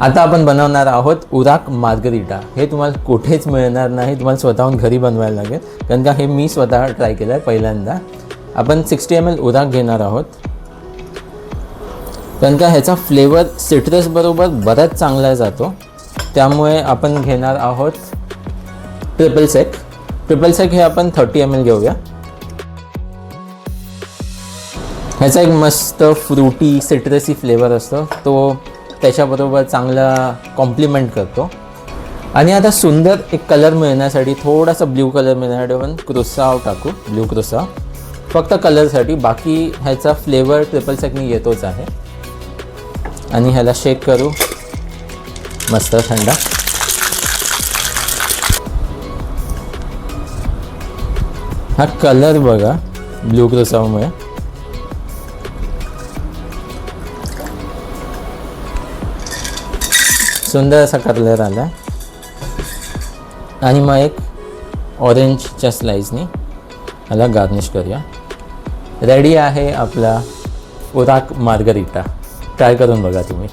आता आपण बनवणार आहोत उराक मार्गरिटा. हे तुम्हाला कुठेच मिळणार नाही, तुम्हाला स्वतःहून घरी बनवायला लागेल, कारण का हे मी स्वतः ट्राय केलं आहे पहिल्यांदा. आपण 60 ml उराक घेणार आहोत, कारण का ह्याचा फ्लेवर सिट्रस बरोबर बराच चांगला जातो. त्यामुळे आपण घेणार आहोत ट्रिपल सेक हे आपण 30 ml घेऊया. ह्याचा एक मस्त फ्रुटी सिट्रसी फ्लेवर असतो, तो त्याच्याबरोबर चांगला कॉम्प्लिमेंट करतो. आणि आता सुंदर एक कलर मिळण्यासाठी, थोडासा ब्ल्यू कलर मिळण्यासाठी आपण क्रुसाव टाकू, ब्ल्यू क्रुसाव फक्त कलरसाठी. बाकी ह्याचा फ्लेवर ट्रिपल सेकनी येतोच आहे. आणि ह्याला शेक करू मस्त थंडा. हा कलर बघा ब्ल्यू क्रुसावमुळे. सुंदर असा कलर आला. आणि मग एक ऑरेंजच्या स्लाइसनी ह्याला गार्निश करूया. रेडी आहे आपला उराक मार्गरिटा. ट्राय करून बघा तुम्ही.